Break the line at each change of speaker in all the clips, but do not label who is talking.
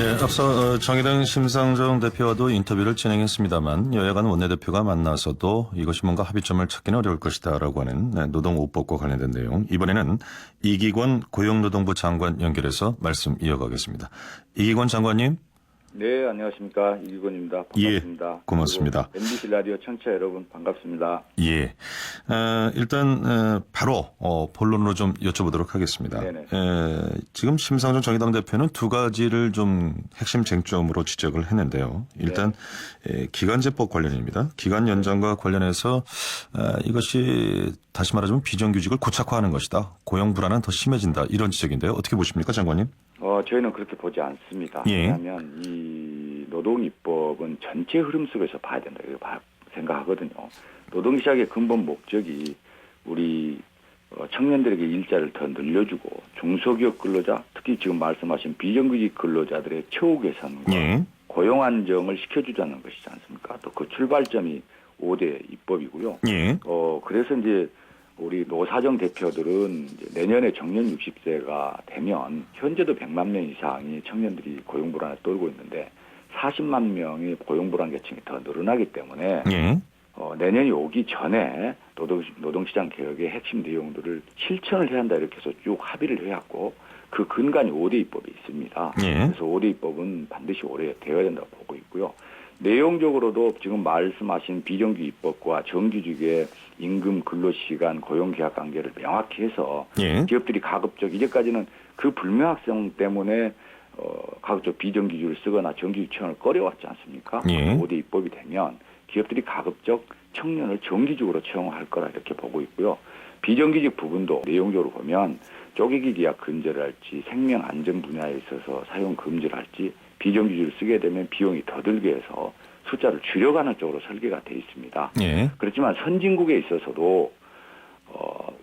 예, 앞서 정의당 심상정 대표와도 인터뷰를 진행했습니다만 여야 간 원내대표가 만나서도 이것이 뭔가 합의점을 찾기는 어려울 것이다라고 하는 노동 5법과 관련된 내용. 이번에는 이기권 고용노동부 장관 연결해서 말씀 이어가겠습니다. 이기권 장관님.
네, 안녕하십니까. 이기권입니다. 반갑습니다.
예, 고맙습니다.
MBC 라디오 청취자 여러분 반갑습니다.
예, 일단 바로 본론으로 좀 여쭤보도록 하겠습니다. 지금 심상정 정의당 대표는 두 가지를 좀 핵심 쟁점으로 지적을 했는데요. 일단 기간제법 관련입니다. 기간 연장과 관련해서 이것이 다시 말하자면 비정규직을 고착화하는 것이다. 고용 불안은 더 심해진다. 이런 지적인데요. 어떻게 보십니까, 장관님?
저희는 그렇게 보지 않습니다.
예.
왜냐하면 이 노동입법은 전체 흐름 속에서 봐야 된다 이렇게 생각하거든요. 노동시장의 근본 목적이 우리 청년들에게 일자를 더 늘려주고 중소기업 근로자, 특히 지금 말씀하신 비정규직 근로자들의 처우 개선과 고용 안정을 시켜주자는 것이지 않습니까? 또 그 출발점이 5대 입법이고요. 그래서 이제 우리 노사정 대표들은 이제 내년에 정년 60세가 되면 현재도 100만 명 이상이 청년들이 고용 불안에 떨고 있는데 40만 명의 고용 불안 계층이 더 늘어나기 때문에 내년이 오기 전에 노동시장 개혁의 핵심 내용들을 실천을 해야 한다 이렇게 해서 쭉 합의를 해왔고 그 근간이 5대 입법이 있습니다. 그래서 5대 입법은 반드시 올해 되어야 된다고 보고 있고요. 내용적으로도 지금 말씀하신 비정규 입법과 정규직의 임금, 근로시간, 고용계약관계를 명확히 해서 기업들이 가급적 이제까지는 그 불명확성 때문에 가급적 비정규직을 쓰거나 정규직 채용을 꺼려왔지 않습니까? 5대 입법이 되면 기업들이 가급적 청년을 정규직으로 채용할 거라 이렇게 보고 있고요. 비정규직 부분도 내용적으로 보면 쪼개기 계약 근절을 할지 생명 안전 분야에 있어서 사용 금지를 할지 비정규직을 쓰게 되면 비용이 더 들게 해서 숫자를 줄여가는 쪽으로 설계가 돼 있습니다. 그렇지만 선진국에 있어서도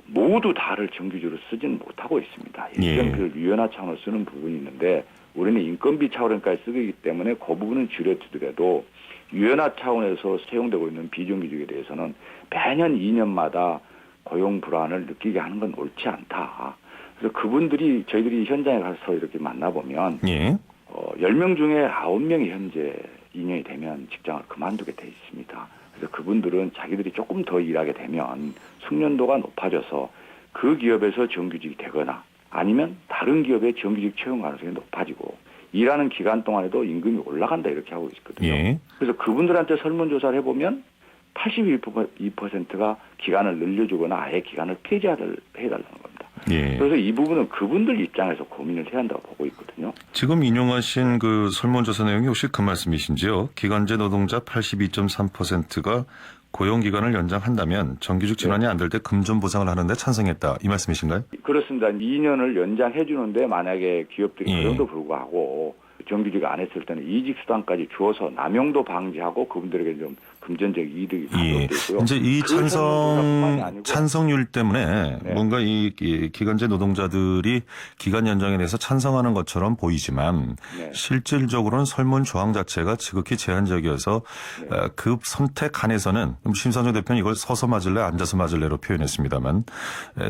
모두 다를 정규직으로 쓰지는 못하고 있습니다. 일정표를 유연화 차원으로 쓰는 부분이 있는데 우리는 인건비 차원까지 쓰기 때문에 그 부분은 줄여두더라도 유연화 차원에서 사용되고 있는 비정규직에 대해서는 매년 2년마다 고용 불안을 느끼게 하는 건 옳지 않다. 그래서 그분들이 저희들이 현장에 가서 이렇게 만나보면 10명 중에 9명이 현재 2년이 되면 직장을 그만두게 돼 있습니다. 그래서 그분들은 자기들이 조금 더 일하게 되면 숙련도가 높아져서 그 기업에서 정규직이 되거나 아니면 다른 기업의 정규직 채용 가능성이 높아지고 일하는 기간 동안에도 임금이 올라간다 이렇게 하고 있거든요. 그래서 그분들한테 설문조사를 해보면 82%가 기간을 늘려주거나 아예 기간을 폐지해달라는 겁니다. 그래서 이 부분은 그분들 입장에서 고민을 해야 한다고 보고 있거든요.
지금 인용하신 그 설문조사 내용이 혹시 그 말씀이신지요? 기간제 노동자 82.3%가 고용기간을 연장한다면 정규직 전환이 안 될 때 금전 보상을 하는데 찬성했다. 이 말씀이신가요?
그렇습니다. 2년을 연장해 주는데 만약에 기업들이 그럼에도 불구하고 정규직 안 했을 때는 이직 수당까지 주어서 남용도 방지하고 그분들에게 좀 금전적 이득이 가져오고 있고요.
이제 이 찬성률 때문에 뭔가 이 기간제 노동자들이 기간 연장에 대해서 찬성하는 것처럼 보이지만 실질적으로는 설문 조항 자체가 지극히 제한적이어서 그 선택 안에서는 심상정 대표는 이걸 서서 맞을래 앉아서 맞을래로 표현했습니다만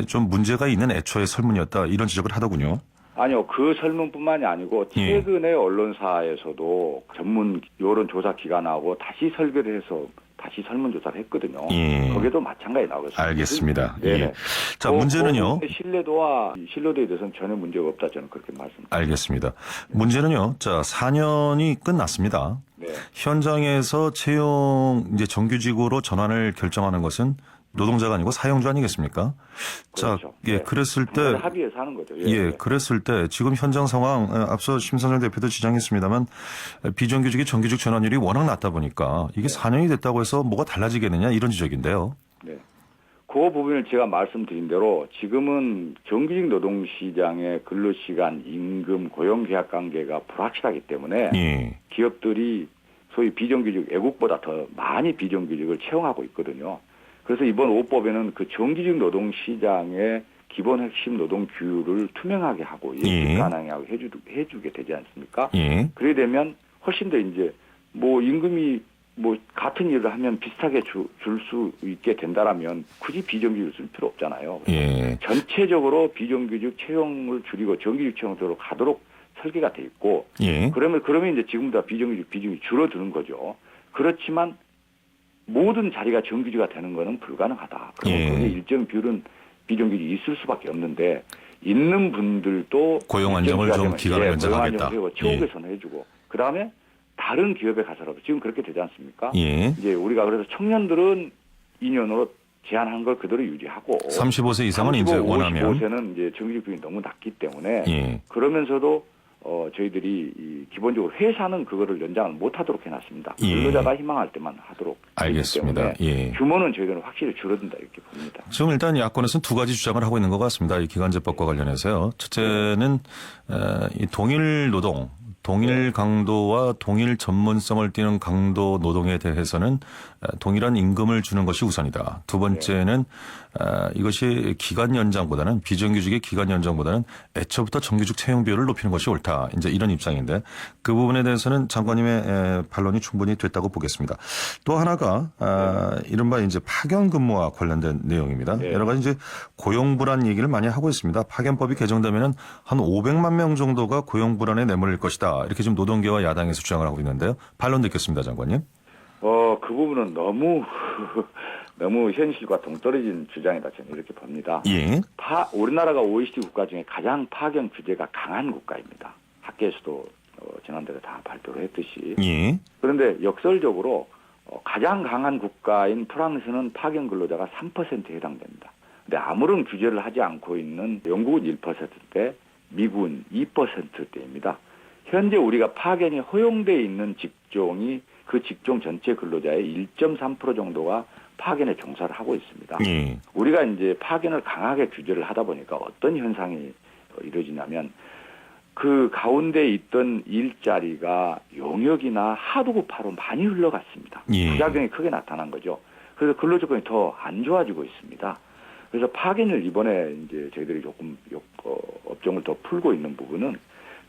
좀 문제가 있는 애초의 설문이었다 이런 지적을 하더군요.
아니요. 그 설문뿐만이 아니고 최근에 언론사에서도 전문 여론조사 기관하고 다시 설계를 해서 다시 설문조사를 했거든요. 거기에도 마찬가지 나오겠습니다.
알겠습니다. 자, 문제는요.
신뢰도에 대해서는 전혀 문제가 없다 저는 그렇게 말씀드립니다.
알겠습니다. 문제는요. 자, 4년이 끝났습니다. 현장에서 채용 이제 정규직으로 전환을 결정하는 것은 노동자가 아니고 사용주 아니겠습니까?
그렇죠.
자, 그랬을 때
합의해서 하는 거죠.
그랬을 때 지금 현장 상황 앞서 심상정 대표도 지적했습니다만 비정규직의 정규직 전환율이 워낙 낮다 보니까 이게 4년이 됐다고 해서 뭐가 달라지겠느냐 이런 지적인데요.
그 부분을 제가 말씀드린 대로 지금은 정규직 노동시장의 근로시간, 임금, 고용계약 관계가 불확실하기 때문에 기업들이 소위 비정규직 애국보다 더 많이 비정규직을 채용하고 있거든요. 그래서 이번 5법에는 그 정규직 노동시장의 기본 핵심 노동 규율을 투명하게 하고 예측 가능하게 해주게 되지 않습니까? 그래 되면 훨씬 더 이제 뭐 임금이 뭐 같은 일을 하면 비슷하게 줄 수 있게 된다라면 굳이 비정규직을 쓸 필요 없잖아요. 전체적으로 비정규직 채용을 줄이고 정규직 채용으로 가도록 설계가 돼 있고
예.
그러면 이제 지금보다 비정규직 비중이 줄어드는 거죠. 그렇지만 모든 자리가 정규직화 되는 것은 불가능하다. 그러면
예.
거기에 일정 비율은 비정규직이 있을 수밖에 없는데 있는 분들도
고용 안정을 좀 기간을 연장하겠다.
고용 안정을 최고 개선해주고 그 다음에 다른 기업에 가서라도 지금 그렇게 되지 않습니까?
예.
이제 우리가 그래서 청년들은 2년으로 제한한 걸 그대로 유지하고
35세 이상은 이제 원하면
55세는 이제 정규직 비율이 너무 낮기 때문에
예.
그러면서도 저희들이 기본적으로 회사는 그거를 연장을 못하도록 해놨습니다.
예.
근로자가 희망할 때만 하도록
알겠습니다.
했기 때문에
예.
규모는 저희들은 확실히 줄어든다 이렇게 봅니다.
지금 일단 야권에서는 두 가지 주장을 하고 있는 것 같습니다. 이 기간제법과 관련해서요. 첫째는 이 동일 노동, 동일 강도와 동일 전문성을 띠는 강도 노동에 대해서는 동일한 임금을 주는 것이 우선이다. 두 번째는 이것이 기간 연장보다는 비정규직의 기간 연장보다는 애초부터 정규직 채용 비율을 높이는 것이 옳다. 이제 이런 입장인데 그 부분에 대해서는 장관님의 반론이 충분히 됐다고 보겠습니다. 또 하나가 이른바 이제 파견 근무와 관련된 내용입니다.
네.
여러 가지 이제 고용 불안 얘기를 많이 하고 있습니다. 파견법이 개정되면은 한 500만 명 정도가 고용 불안에 내몰릴 것이다. 이렇게 지금 노동계와 야당에서 주장을 하고 있는데요. 반론 듣겠습니다, 장관님.
그 부분은 너무 현실과 동떨어진 주장이다 저는 이렇게 봅니다.
예.
우리나라가 OECD 국가 중에 가장 파견 규제가 강한 국가입니다. 학계에서도 지난달에 다 발표를 했듯이.
예.
그런데 역설적으로 가장 강한 국가인 프랑스는 파견 근로자가 3%에 해당됩니다. 근데 아무런 규제를 하지 않고 있는 영국은 1%대, 미국은 2%대입니다. 현재 우리가 파견이 허용되어 있는 직종이 그 직종 전체 근로자의 1.3% 정도가 파견에 종사를 하고 있습니다.
예.
우리가 이제 파견을 강하게 규제를 하다 보니까 어떤 현상이 이루어지냐면 그 가운데 있던 일자리가 용역이나 하드급파로 많이 흘러갔습니다.
예.
부작용이 크게 나타난 거죠. 그래서 근로 조건이 더 안 좋아지고 있습니다. 그래서 파견을 이번에 이제 저희들이 조금 업종을 더 풀고 있는 부분은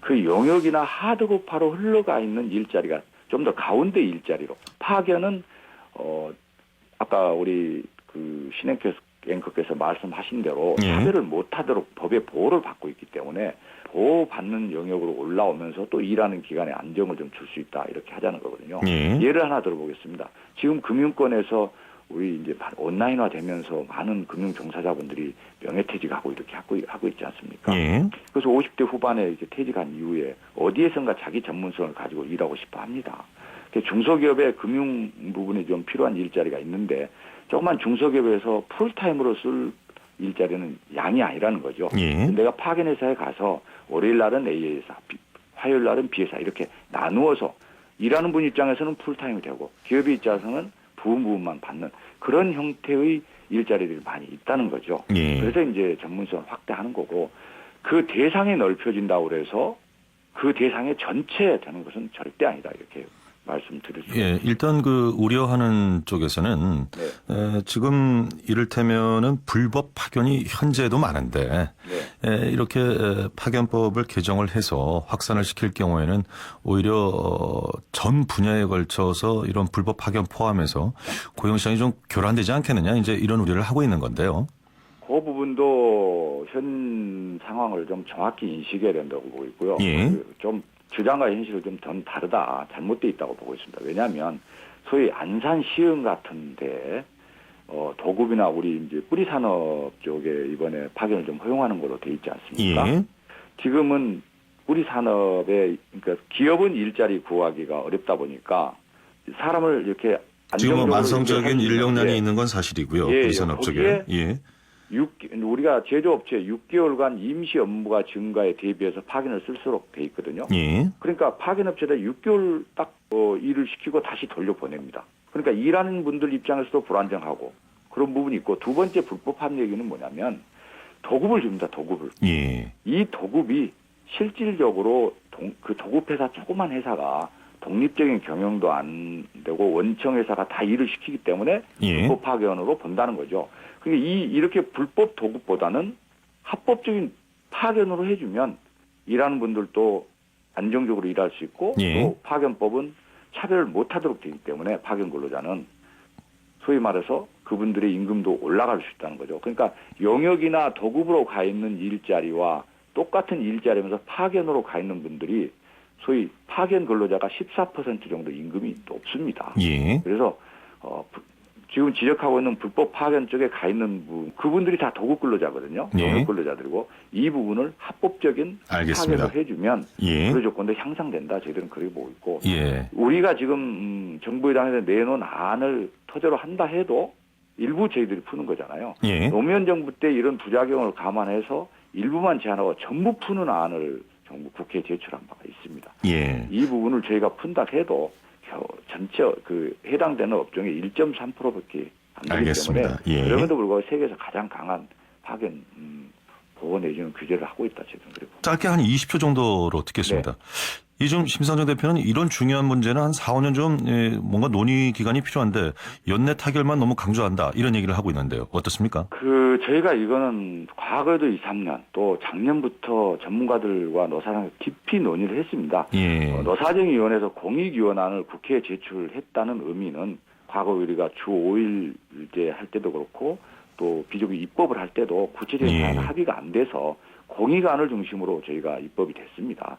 그 용역이나 하드급파로 흘러가 있는 일자리가 좀 더 가운데 일자리로 파견은 아까 우리 그 신행 앵커께서 말씀하신 대로
예.
차별을 못하도록 법의 보호를 받고 있기 때문에 보호받는 영역으로 올라오면서 또 일하는 기간에 안정을 좀 줄 수 있다 이렇게 하자는 거거든요.
예.
예를 하나 들어보겠습니다. 지금 금융권에서 우리 이제 온라인화 되면서 많은 금융 종사자분들이 명예퇴직하고 이렇게 하고 있지 않습니까?
예.
그래서 50대 후반에 이제 퇴직한 이후에 어디에선가 자기 전문성을 가지고 일하고 싶어 합니다. 중소기업의 금융 부분이 좀 필요한 일자리가 있는데 조그만 중소기업에서 풀타임으로 쓸 일자리는 양이 아니라는 거죠.
예.
내가 파견회사에 가서 월요일 날은 A회사, 화요일 날은 B회사 이렇게 나누어서 일하는 분 입장에서는 풀타임이 되고 기업의 입장에서는 부분만 받는 그런 형태의 일자리들이 많이 있다는 거죠.
예.
그래서 이제 전문성을 확대하는 거고 그 대상이 넓혀진다고 그래서 그 대상의 전체 되는 것은 절대 아니다 이렇게 말씀드릴 수
예, 일단 그 우려하는 쪽에서는 지금 이를테면은 불법 파견이 현재도 많은데 이렇게 파견법을 개정을 해서 확산을 시킬 경우에는 오히려 전 분야에 걸쳐서 이런 불법 파견 포함해서 고용 시장이 좀 교란되지 않겠느냐 이제 이런 우려를 하고 있는 건데요.
그 부분도 현 상황을 좀 정확히 인식해야 된다고 보고 있고요.
예.
좀 주장과 현실은 좀 다르다, 잘못돼 있다고 보고 있습니다. 왜냐하면 소위 안산 시흥 같은데 도급이나 우리 이제 뿌리산업 쪽에 이번에 파견을 좀 허용하는 걸로 돼 있지 않습니까?
예.
지금은 뿌리산업에 그러니까 기업은 일자리 구하기가 어렵다 보니까 사람을 이렇게
지금
안정적으로
만성적인 인력난이
예.
있는 건 사실이고요.
예,
뿌리산업 쪽에. 예.
우리가 제조업체 6개월간 임시 업무가 증가에 대비해서 파견을 쓸수록 돼 있거든요.
예.
그러니까 파견업체가 6개월 딱 일을 시키고 다시 돌려보냅니다. 그러니까 일하는 분들 입장에서도 불안정하고 그런 부분이 있고 두 번째 불법한 얘기는 뭐냐면 도급을 줍니다. 도급을.
예.
이 도급이 실질적으로 그 도급회사 조그만 회사가 독립적인 경영도 안 되고 원청 회사가 다 일을 시키기 때문에
예.
불법 파견으로 본다는 거죠. 그러니까 이렇게 불법 도급보다는 합법적인 파견으로 해주면 일하는 분들도 안정적으로 일할 수 있고
예.
또 파견법은 차별을 못하도록 되기 때문에 파견 근로자는 소위 말해서 그분들의 임금도 올라갈 수 있다는 거죠. 그러니까 영역이나 도급으로 가 있는 일자리와 똑같은 일자리면서 파견으로 가 있는 분들이 소위 파견 근로자가 14% 정도 임금이 높습니다.
예.
그래서 지금 지적하고 있는 불법 파견 쪽에 가 있는 그분들이 다 도급 근로자거든요.
예.
도급 근로자들이고 이 부분을 합법적인
알겠습니다.
파견을 해주면
예.
근로 조건도 향상된다. 저희들은 그렇게 보고 있고
예.
우리가 지금 정부 여당에서 내놓은 안을 토대로 한다 해도 일부 저희들이 푸는 거잖아요.
예.
노무현 정부 때 이런 부작용을 감안해서 일부만 제한하고 전부 푸는 안을 정부 국회에 제출한 바가 있습니다.
예.
이 부분을 저희가 푼다 해도 전체 해당되는 업종의 1.3%밖에 안 되기
알겠습니다.
때문에
예.
그럼에도 불구하고 세계에서 가장 강한 파견 보호 내지는 규제를 하고 있다. 저는 그래 봅니다.
짧게 한 20초 정도로 듣겠습니다. 이 좀 심상정 대표는 이런 중요한 문제는 한 4, 5년 좀 뭔가 논의 기간이 필요한데 연내 타결만 너무 강조한다 이런 얘기를 하고 있는데요. 어떻습니까?
저희가 이거는 과거에도 2, 3년 또 작년부터 전문가들과 노사랑 깊이 논의를 했습니다.
예.
노사정위원회에서 공익위원안을 국회에 제출했다는 의미는 과거 우리가 주 5일제 할 때도 그렇고 또 비조기 입법을 할 때도 구체적인
예.
합의가 안 돼서 공익안을 중심으로 저희가 입법이 됐습니다.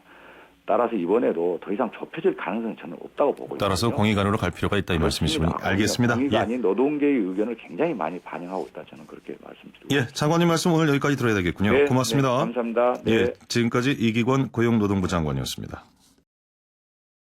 따라서 이번에도 더 이상 좁혀질 가능성은 저는 없다고 보고 있습니다.
따라서 공익안으로 갈 필요가 있다 이 말씀이시군요. 알겠습니다.
공익안이
예.
노동계의 의견을 굉장히 많이 반영하고 있다. 저는 그렇게 말씀드리고
예, 장관님 말씀 오늘 여기까지 들어야 되겠군요.
네,
고맙습니다.
네, 감사합니다. 네.
예, 지금까지 이기권 고용노동부 장관이었습니다.